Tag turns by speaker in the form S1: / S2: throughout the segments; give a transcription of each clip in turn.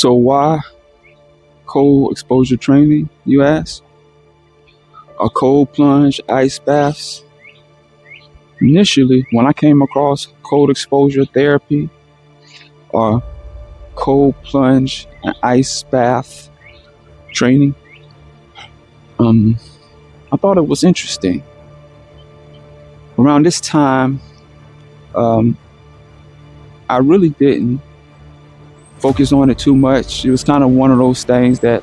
S1: So why cold exposure training, you ask? Are cold plunge ice baths? Initially, when I came across cold exposure therapy or cold plunge and ice bath training, I thought it was interesting. Around this time, I really didn't focus on it too much. It was kind of one of those things that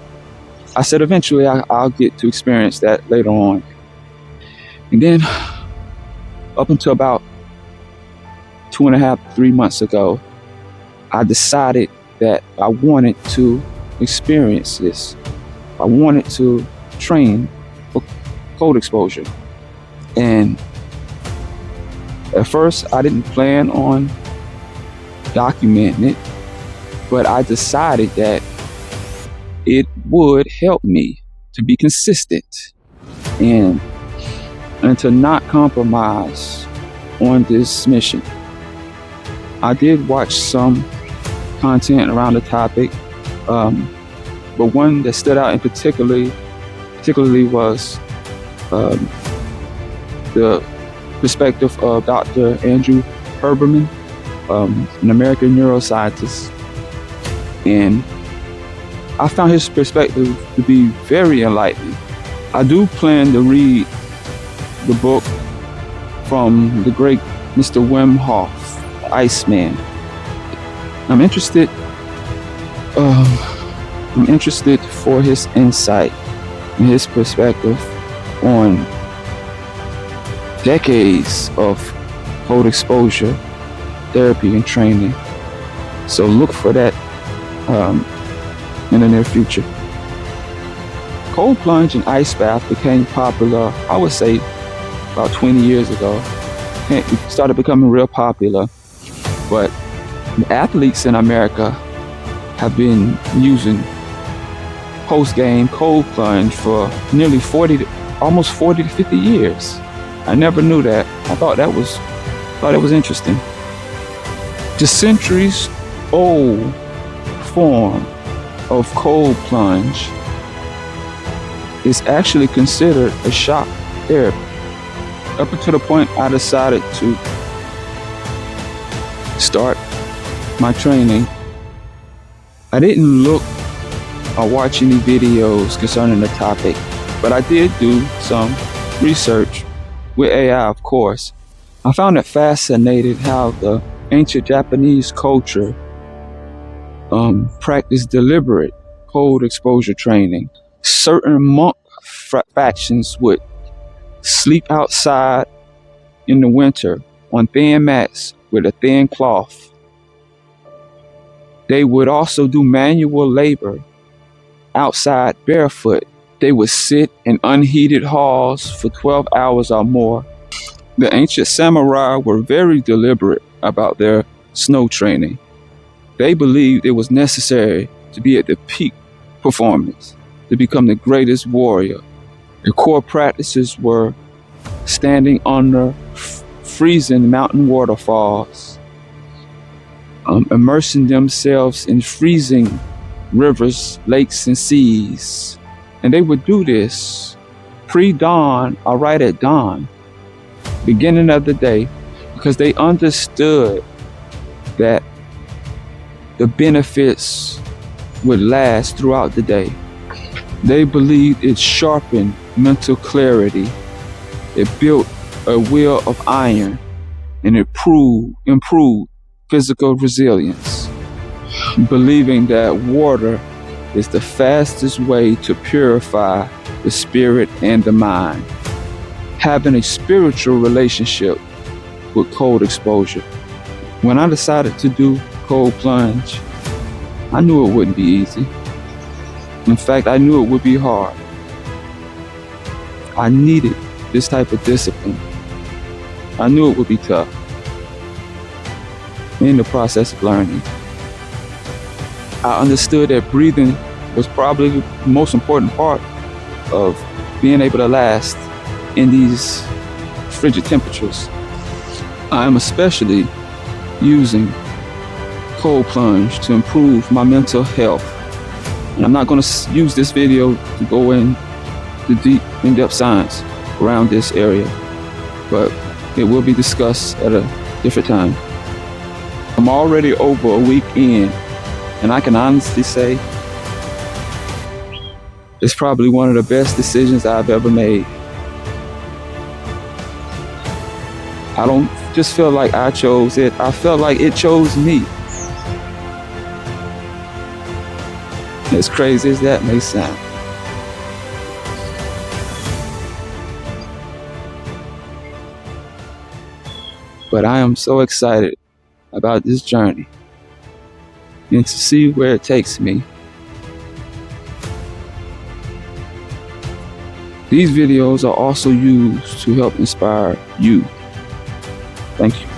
S1: I said eventually I'll get to experience that later on. And then up until about 2.5, 3 months ago, I decided that I wanted to experience this. I wanted to train for cold exposure. And at first I didn't plan on documenting it, but I decided that it would help me to be consistent and to not compromise on this mission. I did watch some content around the topic, but one that stood out in particularly was the perspective of Dr. Andrew Huberman, an American neuroscientist. And I found his perspective to be very enlightening. I do plan to read the book from the great Mr. Wim Hof, Iceman. I'm interested for his insight and his perspective on decades of cold exposure therapy and training. So look for that in the near future. Cold plunge and ice bath became popular, I would say, about 20 years ago. It started becoming real popular, but the athletes in America have been using post-game cold plunge for nearly almost 40 to 50 years. I never knew that. I thought it was interesting. The centuries-old form of cold plunge is actually considered a shock therapy. Up until the point I decided to start my training, I didn't look or watch any videos concerning the topic, but I did do some research with AI, of course. I found it fascinating how the ancient Japanese culture practiced deliberate cold exposure training. Certain monk factions would sleep outside in the winter on thin mats with a thin cloth. They would also do manual labor outside barefoot. They would sit in unheated halls for 12 hours or more. The ancient samurai were very deliberate about their snow training. They believed it was necessary to be at the peak performance to become the greatest warrior. The core practices were standing under freezing mountain waterfalls, immersing themselves in freezing rivers, lakes, and seas. And they would do this pre-dawn or right at dawn, beginning of the day, because they understood that the benefits would last throughout the day. They believed it sharpened mental clarity, it built a will of iron, and it improved physical resilience, believing that water is the fastest way to purify the spirit and the mind. Having a spiritual relationship with cold exposure. When I decided to do cold plunge, I knew it wouldn't be easy. In fact, I knew it would be hard. I needed this type of discipline. I knew it would be tough. In the process of learning, I understood that breathing was probably the most important part of being able to last in these frigid temperatures. I am especially using cold plunge to improve my mental health. And I'm not going to use this video to go into deep, in-depth science around this area, but it will be discussed at a different time. I'm already over a week in, and I can honestly say it's probably one of the best decisions I've ever made. I don't just feel like I chose it, I felt like it chose me. As crazy as that may sound. But I am so excited about this journey and to see where it takes me. These videos are also used to help inspire you. Thank you.